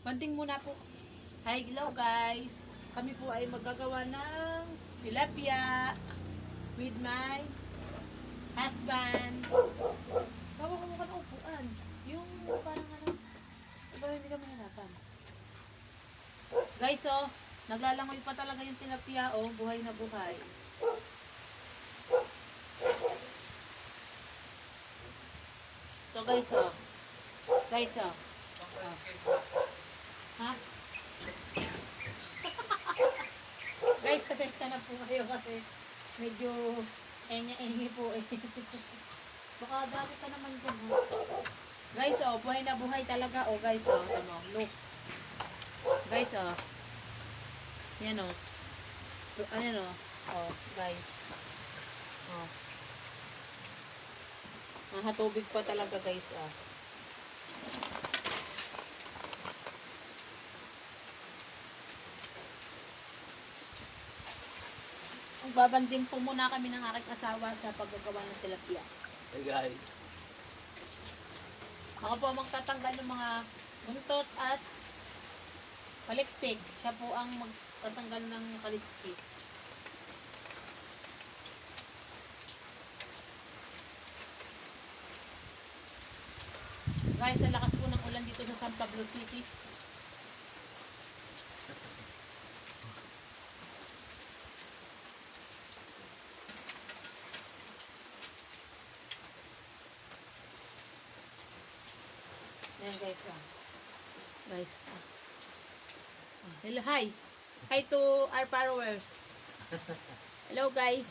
Banting muna po. Hi, hello guys. Kami po ay magagawa ng tilapia with my husband. Bawa ko mukha ng upuan. Yung parang ano, para hindi ka mahirapan. Guys, oh, naglalangoy pa talaga yung tilapia, oh, buhay na buhay. So guys, oh. Guys, oh. Oh. Ha? Guys, satenta na po kayo kasi medyo engi po eh. Baka dami ka naman dyan, ha? Guys, oh, buhay na buhay talaga, oh, guys, oh. Ano, look. Guys, oh. Yan, oh. Ayan, oh. Oh, guys. Oh. Nahatubig pa talaga, guys, ah. Magbabanding po muna kami ng aking asawa sa paggagawa ng tilapia. Hey guys. Ako po ang magtatanggal ng mga buntot at palikpik. Siya po ang magtatanggal ng kaliskis. Guys, ang lakas po ng ulan dito sa San Pablo City. Ayan guys, ah. Guys, ah. Oh, hello, hi. Hi to our followers. Hello guys.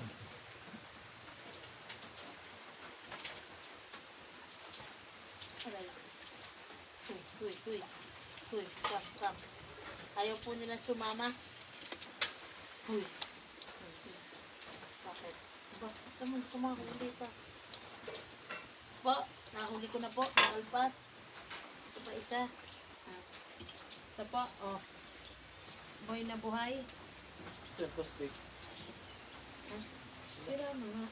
Tuy, come. Ayaw po nila sumama. Huy. Bakit? Ba, naman kumakuli pa. Po, nahuli ko na po. Nakalpas. Ito pa isa. Ah. Ito po, oh. Buhay na buhay. Circle stick. Huh? Sira mo nga.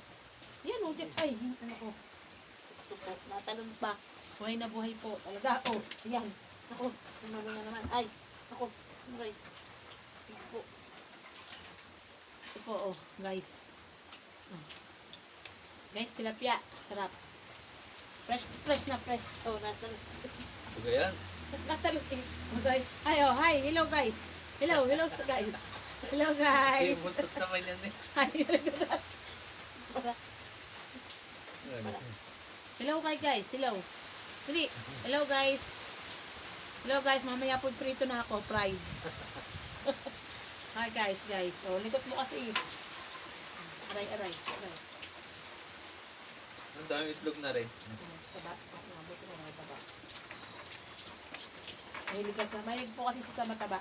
Yan, oh. Ay, ano ko. Ito po, natalon pa. Buhay na buhay po. Talaga, oh. Yan. Ako, umano na naman. Ay, ako. Aray. Ito po. Ito po, oh, guys. Oh. Guys, tilapia. Sarap. Fresh na fresh. Oh, nasa. Ito yan. Natalon eh. Okay. Hi, oh, hi. Hello, guys. Hello guys. Hello, guys. Hey, buntot naman yan eh. Hi, hello, guys. Hello. Dali. Hello, guys. Hello, guys. Mamaya po prito na ako. Pride. Hi, guys. Oh, likot mo kasi. Aray. Ang dami itlog na rin. Taba. Mabuti mo mga taba. Mahilig po kasi sa mataba.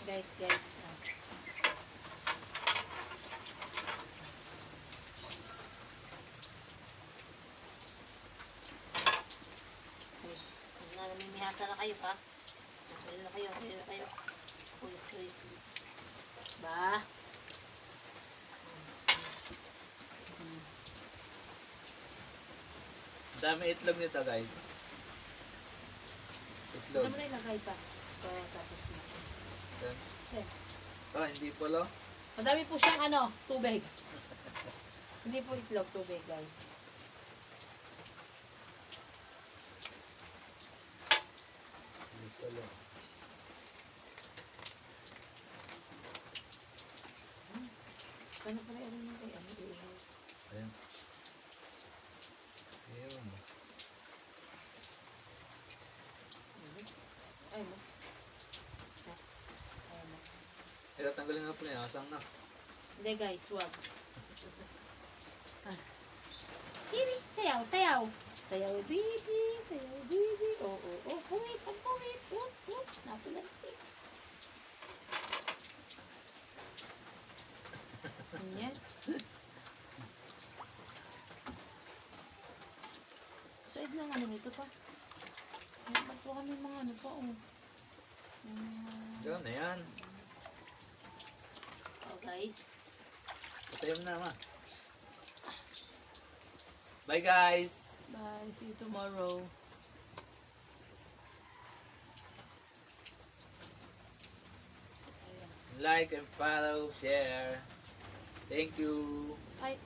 Guys. Namimihasa na kayo, ha? Nakuli na kayo. Uy. Ba? Ang dami itlog nito guys. Itlog. Ano mo na ilagay pa? Kaya tapos na. Yan. Okay. Oh, hindi pala. Madami po siyang tubig. Hindi po itlog, tubig, guys. Hindi pala. Ano pa rin yung kay ano? Ayan. Ayun. Ay mo. Ay mo. Pero tanggalin na po niya. Asang na. Hindi, guys, wag. Kiri, sayaw. Sayaw, baby. Oo. Pumit. Whoop. Napulanti. Ganyan. Side lang nito pa. Dapat po kami mga pa, oh. Diyan na yan. Oh, guys. Patay mo na, ma. Bye, guys. Bye. See you tomorrow. Like and follow, share. Thank you. Ay,